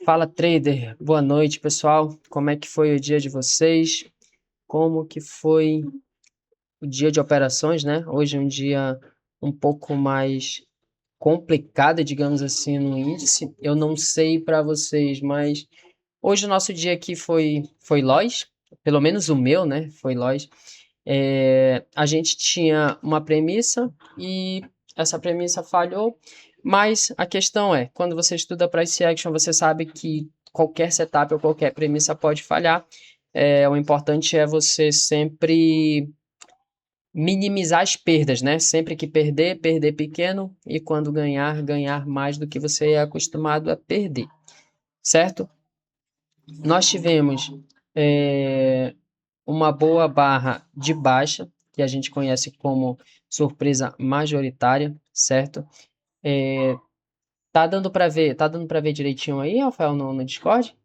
Fala, trader. Boa noite, pessoal. Como é que foi o dia de vocês? Como que foi o dia de operações, né? Hoje é um dia um pouco mais complicado, digamos assim, no índice. Eu não sei para vocês, mas hoje o nosso dia aqui foi loss, pelo menos o meu, né? Foi loss. A gente tinha uma premissa e essa premissa falhou, mas a questão é, quando você estuda price action, você sabe que qualquer setup ou qualquer premissa pode falhar. O importante é você sempre minimizar as perdas, né? Sempre que perder, perder pequeno e quando ganhar, ganhar mais do que você é acostumado a perder, certo? Nós tivemos é, uma boa barra de baixa, que a gente conhece como surpresa majoritária, certo? É, tá dando para ver direitinho aí, Rafael, no Discord?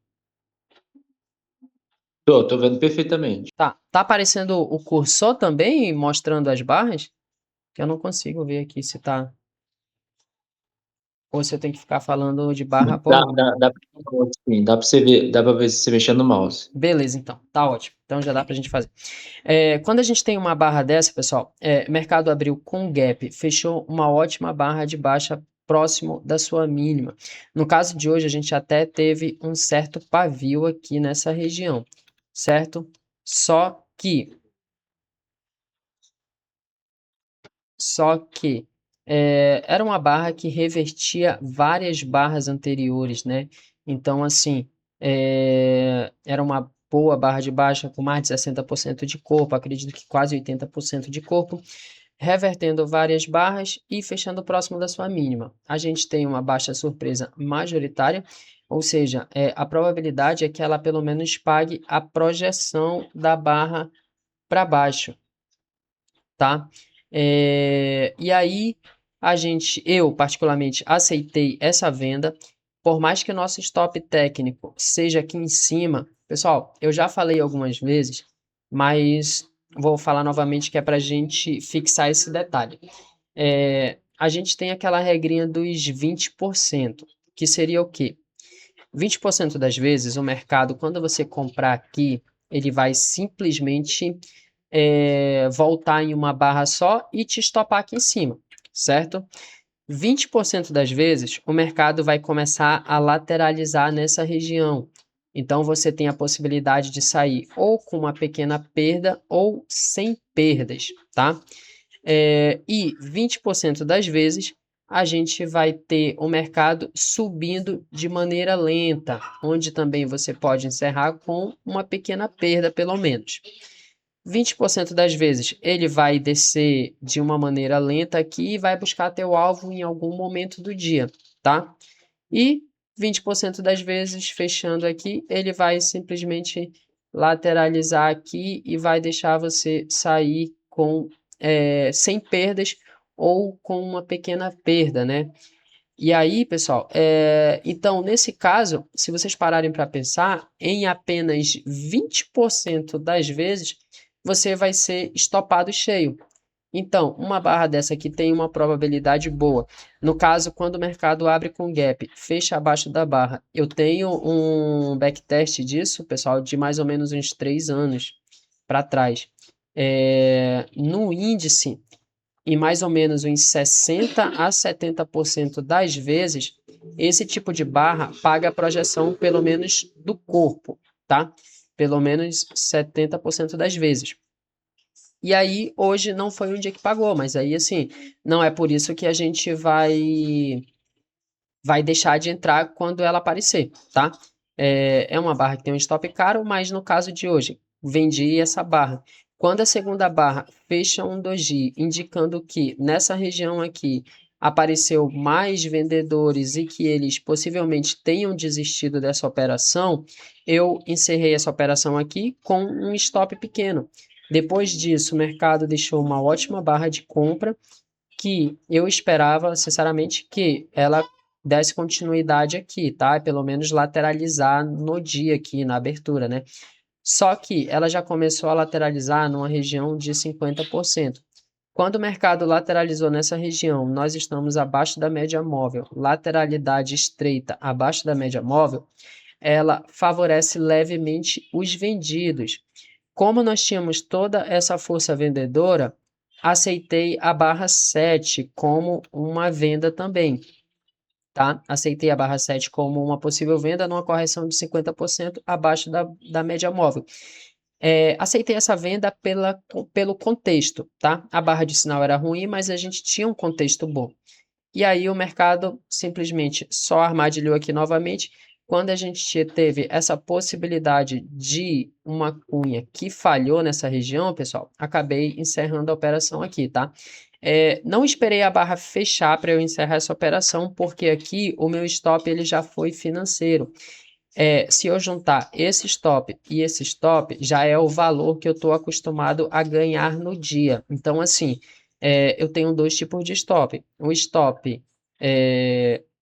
Tô vendo perfeitamente. Tá aparecendo o cursor também mostrando as barras? Que eu não consigo ver aqui se tá. Ou se eu tenho que ficar falando de barra por Dá, barra. dá, dá, sim, dá pra você ver, dá pra ver se você mexendo no mouse. Beleza, então, tá ótimo. Então já dá pra gente fazer. Quando a gente tem uma barra dessa, pessoal, mercado abriu com gap, fechou uma ótima barra de baixa próximo da sua mínima. No caso de hoje, a gente até teve um certo pavio aqui nessa região, certo? Só que, só que era uma barra que revertia várias barras anteriores, né? Então, assim, era uma boa barra de baixa com mais de 60% de corpo, acredito que quase 80% de corpo, revertendo várias barras e fechando próximo da sua mínima. A gente tem uma baixa surpresa majoritária, ou seja, a probabilidade é que ela pelo menos pague a projeção da barra para baixo, tá? E aí eu particularmente aceitei essa venda, por mais que o nosso stop técnico seja aqui em cima. Pessoal, eu já falei algumas vezes, mas vou falar novamente que é para a gente fixar esse detalhe. A gente tem aquela regrinha dos 20%, que seria o quê? 20% das vezes o mercado, quando você comprar aqui, ele vai simplesmente voltar em uma barra só e te estopar aqui em cima, certo? 20% das vezes o mercado vai começar a lateralizar nessa região. Então você tem a possibilidade de sair ou com uma pequena perda ou sem perdas, tá? E 20% das vezes a gente vai ter o mercado subindo de maneira lenta, onde também você pode encerrar com uma pequena perda, pelo menos. 20% das vezes ele vai descer de uma maneira lenta aqui e vai buscar teu alvo em algum momento do dia, tá? E 20% das vezes, fechando aqui, ele vai simplesmente lateralizar aqui e vai deixar você sair sem perdas ou com uma pequena perda, né? E aí, pessoal, então, nesse caso, se vocês pararem para pensar, em apenas 20% das vezes, você vai ser estopado cheio. Então, uma barra dessa aqui tem uma probabilidade boa. No caso, quando o mercado abre com gap, fecha abaixo da barra. Eu tenho um backtest disso, pessoal, de mais ou menos uns 3 anos para trás. No índice, em mais ou menos uns 60 a 70% das vezes, esse tipo de barra paga a projeção pelo menos do corpo, tá? Pelo menos 70% das vezes. E aí, hoje não foi um dia que pagou, mas aí, assim, não é por isso que a gente vai deixar de entrar quando ela aparecer, tá? É uma barra que tem um stop caro, mas no caso de hoje, vendi essa barra. Quando a segunda barra fecha um doji, indicando que nessa região aqui apareceu mais vendedores e que eles possivelmente tenham desistido dessa operação, eu encerrei essa operação aqui com um stop pequeno. Depois disso, o mercado deixou uma ótima barra de compra que eu esperava, sinceramente, que ela desse continuidade aqui, tá? Pelo menos lateralizar no dia aqui, na abertura, né? Só que ela já começou a lateralizar numa região de 50%. Quando o mercado lateralizou nessa região, nós estamos abaixo da média móvel, lateralidade estreita abaixo da média móvel, ela favorece levemente os vendidos. Como nós tínhamos toda essa força vendedora, aceitei a barra 7 como uma venda também, tá? Aceitei a barra 7 como uma possível venda numa correção de 50% abaixo da média móvel. Aceitei essa venda pelo contexto, tá? A barra de sinal era ruim, mas a gente tinha um contexto bom. E aí o mercado simplesmente só armadilhou aqui novamente. Quando a gente teve essa possibilidade de uma cunha que falhou nessa região, pessoal, acabei encerrando a operação aqui, tá? Não esperei a barra fechar para eu encerrar essa operação, porque aqui o meu stop ele já foi financeiro. Se eu juntar esse stop e esse stop, já é o valor que eu estou acostumado a ganhar no dia. Então, assim, eu tenho dois tipos de stop. Um stop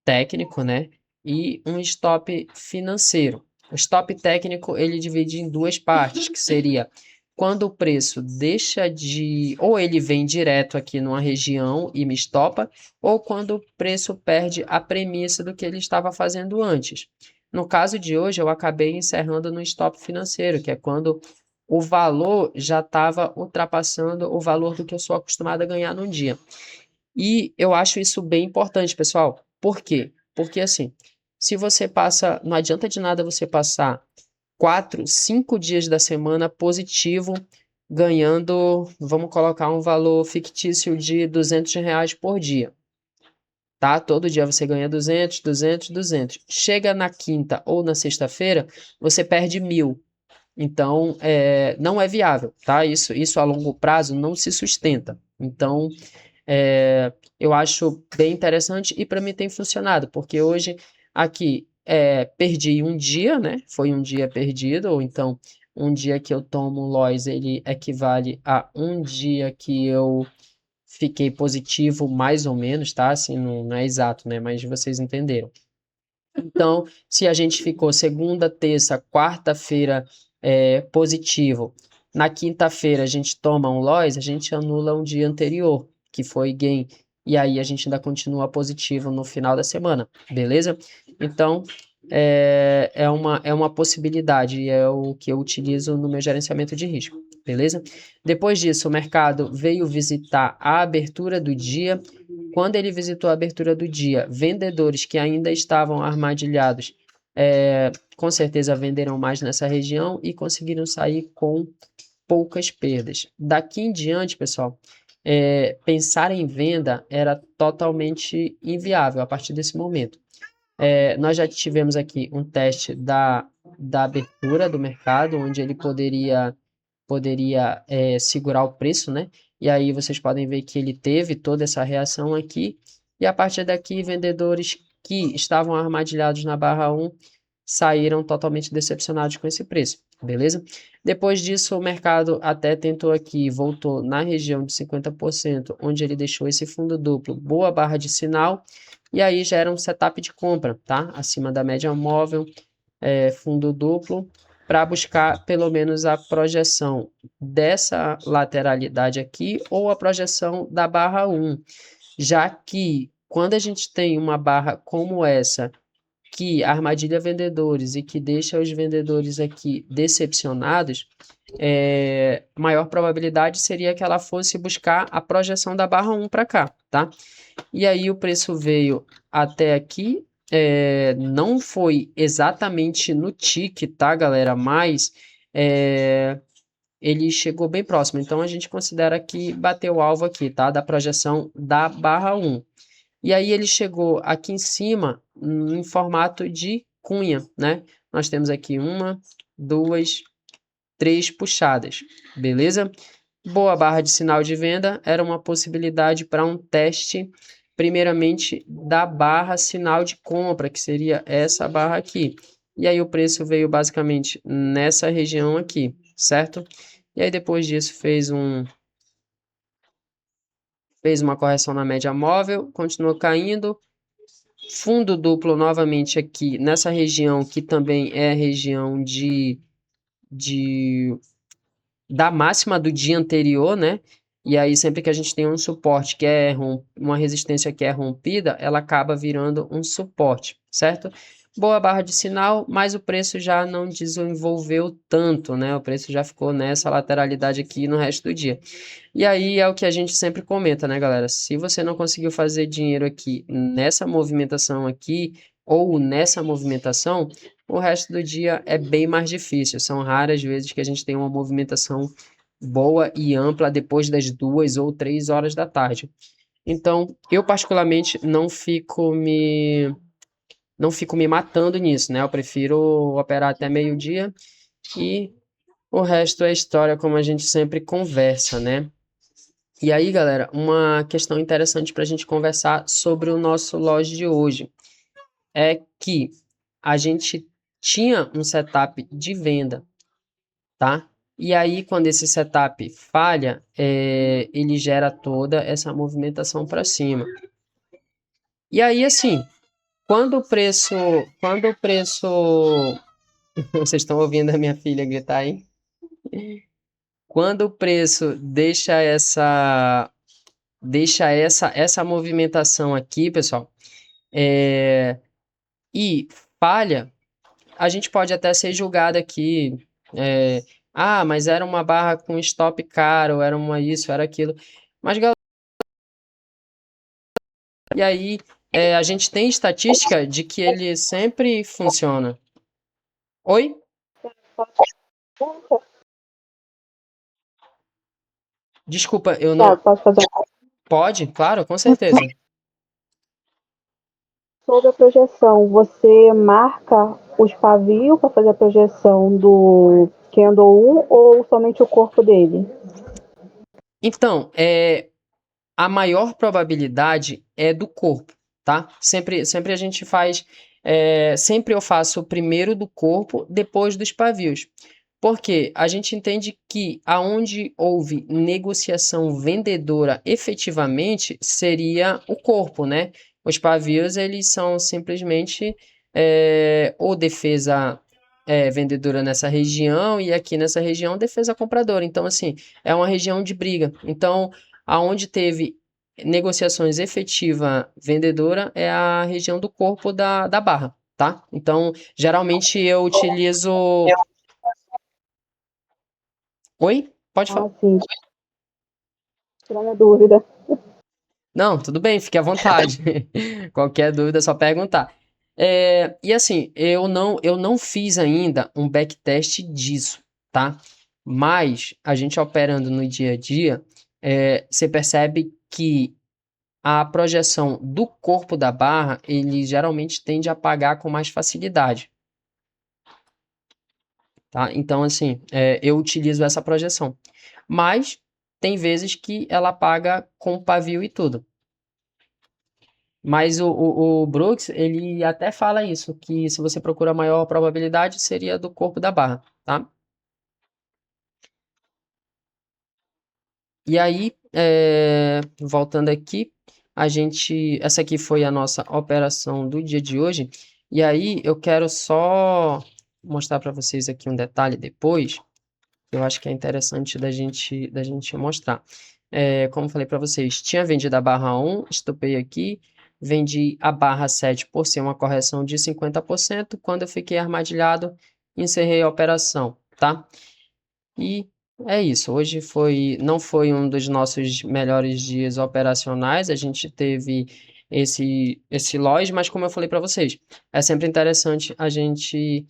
técnico, né? E um stop financeiro. O stop técnico, ele divide em duas partes, que seria quando o preço deixa de... Ou ele vem direto aqui numa região e me estopa, ou quando o preço perde a premissa do que ele estava fazendo antes. No caso de hoje, eu acabei encerrando no stop financeiro, que é quando o valor já estava ultrapassando o valor do que eu sou acostumado a ganhar num dia. E eu acho isso bem importante, pessoal. Por quê? Porque assim, se você passa, não adianta de nada você passar 4, 5 dias da semana positivo, ganhando, vamos colocar um valor fictício de R$ 200 por dia. Tá? Todo dia você ganha 200, 200, 200. Chega na quinta ou na sexta-feira, você perde 1.000. Então, não é viável, tá? Isso a longo prazo não se sustenta. Então, eu acho bem interessante e para mim tem funcionado, porque hoje aqui perdi um dia, né? Foi um dia perdido, ou então um dia que eu tomo loss, ele equivale a um dia que eu fiquei positivo mais ou menos, tá? Assim, não é exato, né? Mas vocês entenderam. Então, se a gente ficou segunda, terça, quarta-feira positivo, na quinta-feira a gente toma um loss, a gente anula um dia anterior, que foi gain, e aí a gente ainda continua positivo no final da semana, beleza? Então, é uma possibilidade, é o que eu utilizo no meu gerenciamento de risco, beleza? Depois disso, o mercado veio visitar a abertura do dia. Quando ele visitou a abertura do dia, vendedores que ainda estavam armadilhados, com certeza venderam mais nessa região e conseguiram sair com poucas perdas. Daqui em diante, pessoal, pensar em venda era totalmente inviável a partir desse momento. Nós já tivemos aqui um teste da abertura do mercado, onde ele poderia segurar o preço, né? E aí vocês podem ver que ele teve toda essa reação aqui. E a partir daqui, vendedores que estavam armadilhados na barra 1 saíram totalmente decepcionados com esse preço, beleza? Depois disso, o mercado até tentou aqui, voltou na região de 50%, onde ele deixou esse fundo duplo, boa barra de sinal, e aí já era um setup de compra, tá? Acima da média móvel, fundo duplo, para buscar pelo menos a projeção dessa lateralidade aqui ou a projeção da barra 1, já que quando a gente tem uma barra como essa, que armadilha vendedores e que deixa os vendedores aqui decepcionados, maior probabilidade seria que ela fosse buscar a projeção da barra 1 para cá, tá? E aí o preço veio até aqui, não foi exatamente no tique, tá, galera? Mas ele chegou bem próximo. Então a gente considera que bateu o alvo aqui, tá? Da projeção da barra 1. E aí ele chegou aqui em cima em formato de cunha, né? Nós temos aqui 1, 2, 3 puxadas, beleza? Boa barra de sinal de venda era uma possibilidade para um teste, primeiramente, da barra sinal de compra, que seria essa barra aqui. E aí o preço veio basicamente nessa região aqui, certo? E aí depois disso fez uma correção na média móvel, continuou caindo. Fundo duplo novamente aqui nessa região, que também é a região da máxima do dia anterior, né? E aí, sempre que a gente tem um suporte que é uma resistência que é rompida, ela acaba virando um suporte, certo? Boa barra de sinal, mas o preço já não desenvolveu tanto, né? O preço já ficou nessa lateralidade aqui no resto do dia. E aí é o que a gente sempre comenta, né, galera? Se você não conseguiu fazer dinheiro aqui nessa movimentação aqui ou nessa movimentação, o resto do dia é bem mais difícil. São raras vezes que a gente tem uma movimentação boa e ampla depois das 2 ou 3 horas da tarde. Então, eu particularmente não fico me matando nisso, né? Eu prefiro operar até meio-dia e o resto é história, como a gente sempre conversa, né? E aí, galera, uma questão interessante para a gente conversar sobre o nosso loja de hoje é que a gente tinha um setup de venda, tá? E aí, quando esse setup falha, ele gera toda essa movimentação para cima. E aí, assim, quando o preço, vocês estão ouvindo a minha filha gritar aí? Quando o preço deixa essa movimentação aqui, pessoal, é, e falha, a gente pode até ser julgado aqui. Mas era uma barra com stop caro, era uma isso, era aquilo. Mas, galera, e aí a gente tem estatística de que ele sempre funciona. Oi? Desculpa, eu Tá, não. posso fazer Pode? Claro, com certeza. sobre a projeção. Você marca os pavios para fazer a projeção do Candle 1 ou somente o corpo dele? Então, a maior probabilidade é do corpo, tá? Sempre a gente faz, sempre eu faço primeiro do corpo, depois dos pavios. Porque a gente entende que aonde houve negociação vendedora efetivamente seria o corpo, né? Os pavios, eles são simplesmente ou defesa vendedora nessa região e aqui nessa região defesa compradora. Então, assim, é uma região de briga. Então, aonde teve negociações efetiva vendedora é a região do corpo da barra, tá? Então, geralmente eu utilizo. Oi? Pode Ah, falar. sim, tirando a dúvida. Não, tudo bem, fique à vontade. Qualquer dúvida é só perguntar. E assim, eu não fiz ainda um backtest disso, tá? Mas a gente operando no dia a dia, você percebe que a projeção do corpo da barra, ele geralmente tende a apagar com mais facilidade, tá? Então, assim, eu utilizo essa projeção. Mas tem vezes que ela apaga com pavio e tudo. Mas o Brooks, ele até fala isso, que se você procura a maior probabilidade, seria do corpo da barra, tá? E aí, voltando aqui, essa aqui foi a nossa operação do dia de hoje. E aí, eu quero só mostrar para vocês aqui um detalhe depois, que eu acho que é interessante da gente mostrar. Como eu falei para vocês, tinha vendido a barra 1, estopei aqui, vendi a barra 7 por ser uma correção de 50%. Quando eu fiquei armadilhado, encerrei a operação, tá? E é isso. Hoje não foi um dos nossos melhores dias operacionais. A gente teve esse loss, mas como eu falei para vocês, é sempre interessante a gente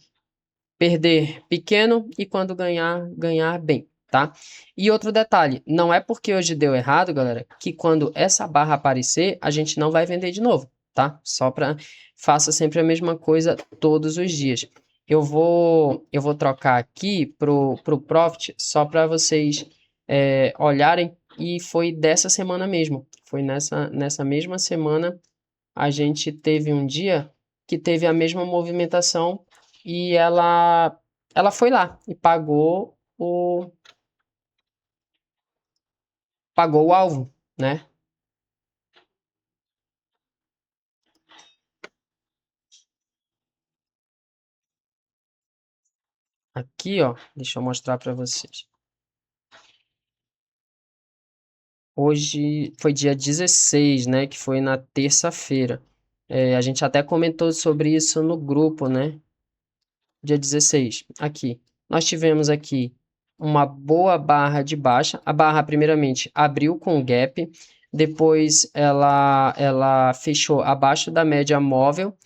perder pequeno e quando ganhar, ganhar bem, tá? E outro detalhe, não é porque hoje deu errado, galera, que quando essa barra aparecer, a gente não vai vender de novo, tá? Faça sempre a mesma coisa todos os dias. Eu vou trocar aqui pro Profit só para vocês olharem e foi dessa semana mesmo. Foi nessa mesma semana a gente teve um dia que teve a mesma movimentação e ela foi lá e pagou o alvo, né? Aqui, ó, deixa eu mostrar para vocês. hoje foi dia 16, né? Que foi na terça-feira. A gente até comentou sobre isso no grupo, né? Dia 16, aqui. Nós tivemos aqui uma boa barra de baixa. A barra, primeiramente, abriu com gap, depois ela fechou abaixo da média móvel.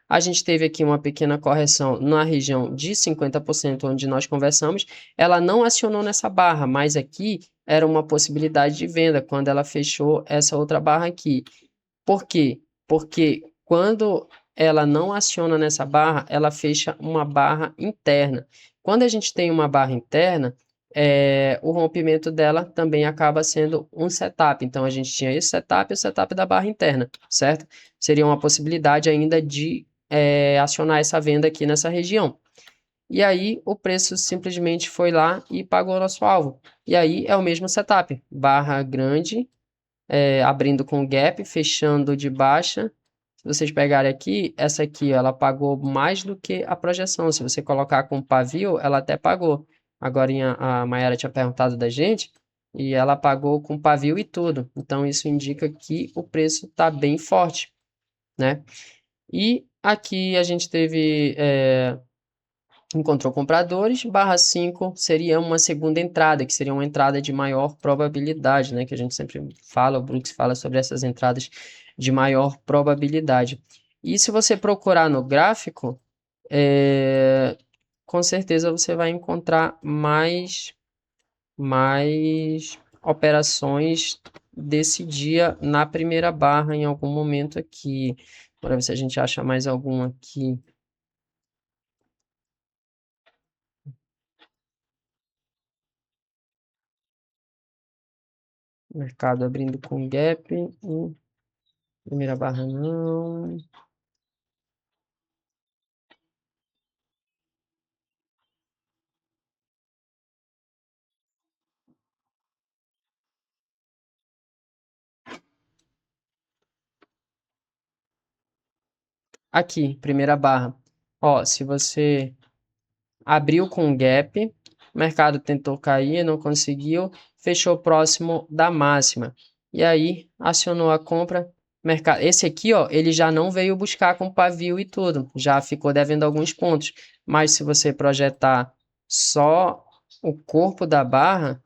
A gente teve aqui uma pequena correção na região de 50%, onde nós conversamos. Ela não acionou nessa barra, mas aqui era uma possibilidade de venda quando ela fechou essa outra barra aqui. Por quê? Porque quando ela não aciona nessa barra, ela fecha uma barra interna. Quando a gente tem uma barra interna, o rompimento dela também acaba sendo um setup. Então, a gente tinha esse setup e o setup da barra interna, certo? Seria uma possibilidade ainda de acionar essa venda aqui nessa região. E aí, o preço simplesmente foi lá e pagou o nosso alvo. E aí, é o mesmo setup. Barra grande, abrindo com gap, fechando de baixa. Se vocês pegarem aqui, essa aqui, ó, ela pagou mais do que a projeção. Se você colocar com pavio, ela até pagou. Agora a Mayara tinha perguntado da gente e ela pagou com pavio e tudo. Então isso indica que o preço está bem forte, né? E aqui a gente teve encontrou compradores, barra 5 seria uma segunda entrada, que seria uma entrada de maior probabilidade, né? Que a gente sempre fala, o Brooks fala sobre essas entradas de maior probabilidade. E se você procurar no gráfico, com certeza você vai encontrar mais operações desse dia na primeira barra em algum momento aqui. Bora ver se a gente acha mais algum aqui. Mercado abrindo com gap. Primeira barra não. Aqui, primeira barra. Ó, se você abriu com gap, o mercado tentou cair, não conseguiu, fechou próximo da máxima. E aí, acionou a compra. Mercado. Esse aqui, ó, ele já não veio buscar com pavio e tudo, já ficou devendo alguns pontos. Mas se você projetar só o corpo da barra,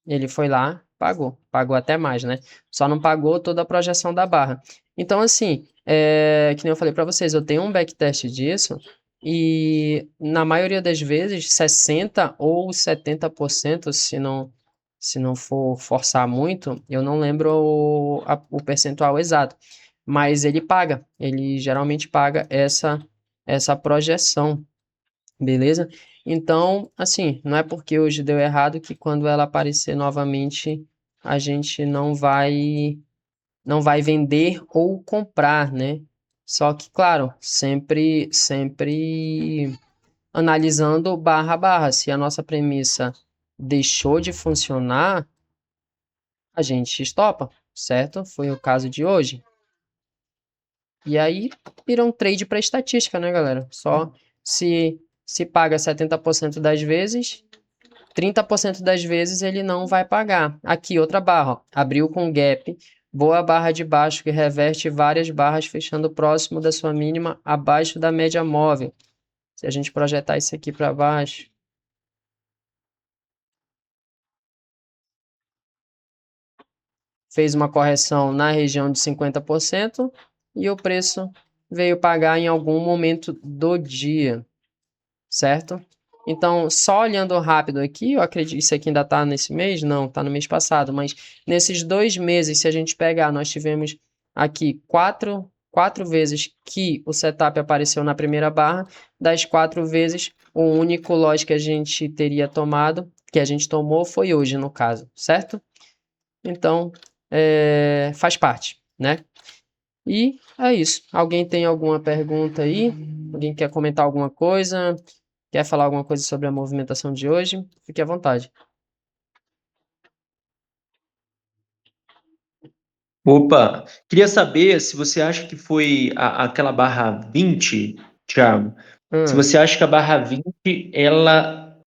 ele foi lá, pagou até mais, né? Só não pagou toda a projeção da barra. Então, assim, que nem eu falei para vocês, eu tenho um backtest disso e na maioria das vezes 60 ou 70%, se não for forçar muito, eu não lembro o percentual exato, mas ele geralmente paga essa projeção. Beleza? Então, assim, não é porque hoje deu errado que quando ela aparecer novamente a gente não vai vender ou comprar, né? Só que, claro, sempre analisando barra a barra. Se a nossa premissa deixou de funcionar, a gente estopa, certo? Foi o caso de hoje. E aí vira um trade para estatística, né, galera? Só se paga 70% das vezes, 30% das vezes ele não vai pagar. Aqui, outra barra, ó, abriu com gap, boa barra de baixo que reverte várias barras fechando próximo da sua mínima, abaixo da média móvel. Se a gente projetar isso aqui para baixo, fez uma correção na região de 50% e o preço veio pagar em algum momento do dia, certo? Então, só olhando rápido aqui, eu acredito que isso aqui ainda está nesse mês? Não, está no mês passado, mas nesses 2 meses, se a gente pegar, nós tivemos aqui quatro vezes que o setup apareceu na primeira barra, das 4 vezes, o único lote que a gente teria tomado, que a gente tomou, foi hoje, no caso, certo? Então, faz parte, né? E é isso. Alguém tem alguma pergunta aí? Alguém quer comentar alguma coisa? Quer falar alguma coisa sobre a movimentação de hoje? Fique à vontade. Opa, queria saber se você acha que foi aquela barra 20, Thiago. Se Hum, você acha que a barra 20 ela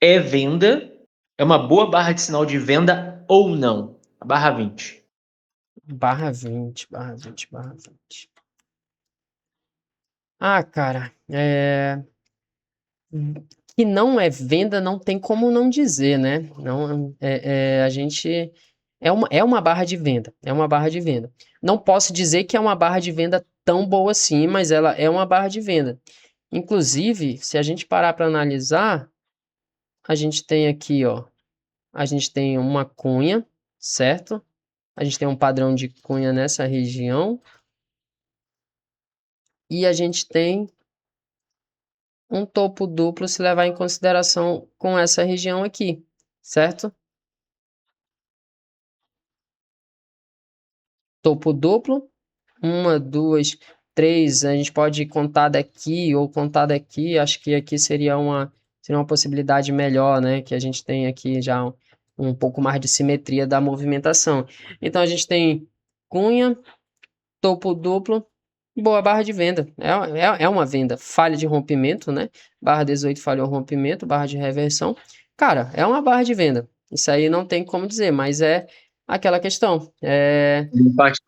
é venda é uma boa barra de sinal de venda ou não? A barra 20. Barra 20, barra 20, barra 20. Ah, cara, que não é venda, não tem como não dizer, né? Não, a gente é uma barra de venda, é uma barra de venda. Não posso dizer que é uma barra de venda tão boa assim, mas ela é uma barra de venda. Inclusive, se a gente parar para analisar, a gente tem aqui, ó, a gente tem uma cunha, certo? A gente tem um padrão de cunha nessa região e a gente tem um topo duplo se levar em consideração com essa região aqui, certo? Topo duplo, uma, duas, três, a gente pode contar daqui ou contar daqui, acho que aqui seria uma possibilidade melhor, né? Que a gente tem aqui já um pouco mais de simetria da movimentação. Então a gente tem cunha, topo duplo, boa barra de venda. É uma venda. Falha de rompimento, né? Barra 18 falhou rompimento, barra de reversão. Cara, é uma barra de venda. Isso aí não tem como dizer, mas é aquela questão. A partir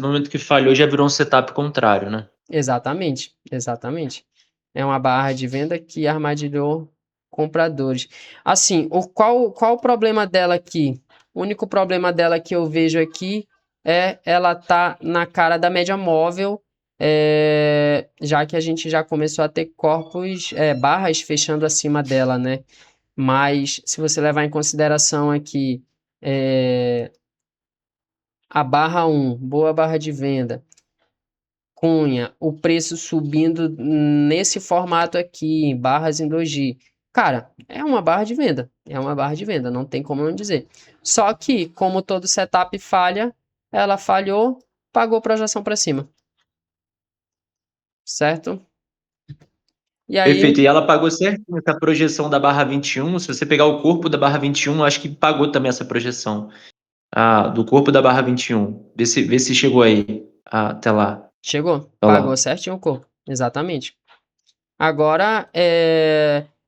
do momento que falhou, já virou um setup contrário, né? Exatamente, exatamente. É uma barra de venda que armadilhou compradores. Assim, qual o problema dela aqui? O único problema dela que eu vejo aqui é ela tá na cara da média móvel, já que a gente já começou a ter corpos, barras fechando acima dela, né? Mas se você levar em consideração aqui a barra 1, boa barra de venda, cunha, o preço subindo nesse formato aqui, barras em doji. Cara, é uma barra de venda. É uma barra de venda, não tem como não dizer. Só que, como todo setup falha, ela falhou, pagou projeção para cima. Certo? E aí, Perfeito. E ela pagou certinho essa projeção da barra 21. Se você pegar o corpo da barra 21, acho que pagou também essa projeção. Do corpo da barra 21. Vê se chegou aí, até lá. chegou, Olha pagou lá. certinho o corpo. Exatamente. Agora,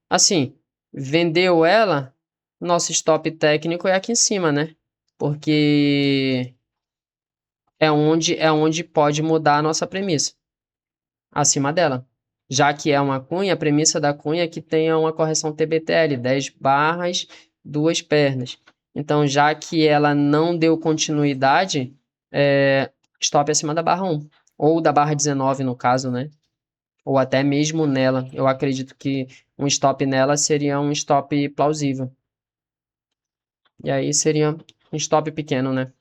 assim, vendeu ela, nosso stop técnico é aqui em cima, né? Porque é onde pode mudar a nossa premissa, acima dela. Já que é uma cunha, a premissa da cunha é que tenha uma correção TBTL, 10 barras, 2 pernas. Então, já que ela não deu continuidade, stop acima da barra 1. Ou da barra 19, no caso, né? Ou até mesmo nela. Eu acredito que um stop nela seria um stop plausível. E aí seria um stop pequeno, né?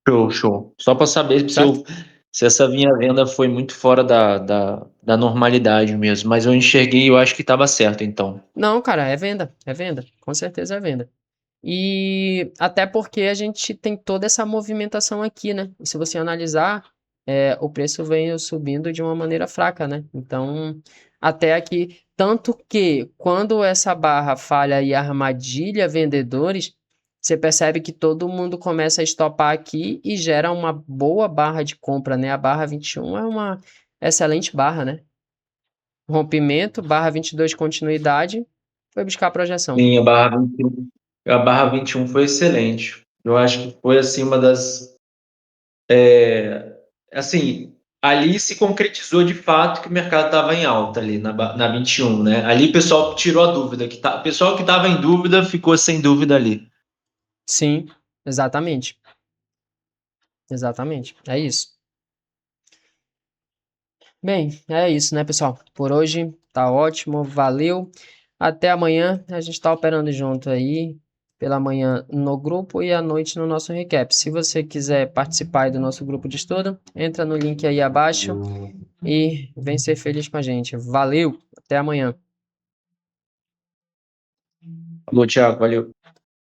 Show, show. Só para saber Certo? se essa minha venda foi muito fora da normalidade mesmo. Mas eu enxerguei e eu acho que estava certo, então. Não, cara, é venda. É venda. Com certeza é venda. E até porque a gente tem toda essa movimentação aqui, né? E se você analisar, o preço vem subindo de uma maneira fraca, né? Então, até aqui, tanto que quando essa barra falha e armadilha vendedores, você percebe que todo mundo começa a estopar aqui e gera uma boa barra de compra, né? A barra 21 é uma excelente barra, né? Rompimento, barra 22 continuidade, foi buscar a projeção. Sim, a barra 21 foi excelente. Eu acho que foi assim uma das. Assim, ali se concretizou de fato que o mercado estava em alta ali na 21, né? Ali o pessoal tirou a dúvida, o pessoal que estava em dúvida ficou sem dúvida ali. Sim, exatamente. Exatamente. É isso. Bem, é isso, né, pessoal? Por hoje tá ótimo, valeu. Até amanhã. A gente tá operando junto aí, pela manhã no grupo e à noite no nosso recap. Se você quiser participar aí do nosso grupo de estudo, entra no link aí abaixo e vem ser feliz com a gente. Valeu, até amanhã. Falou, Thiago, valeu.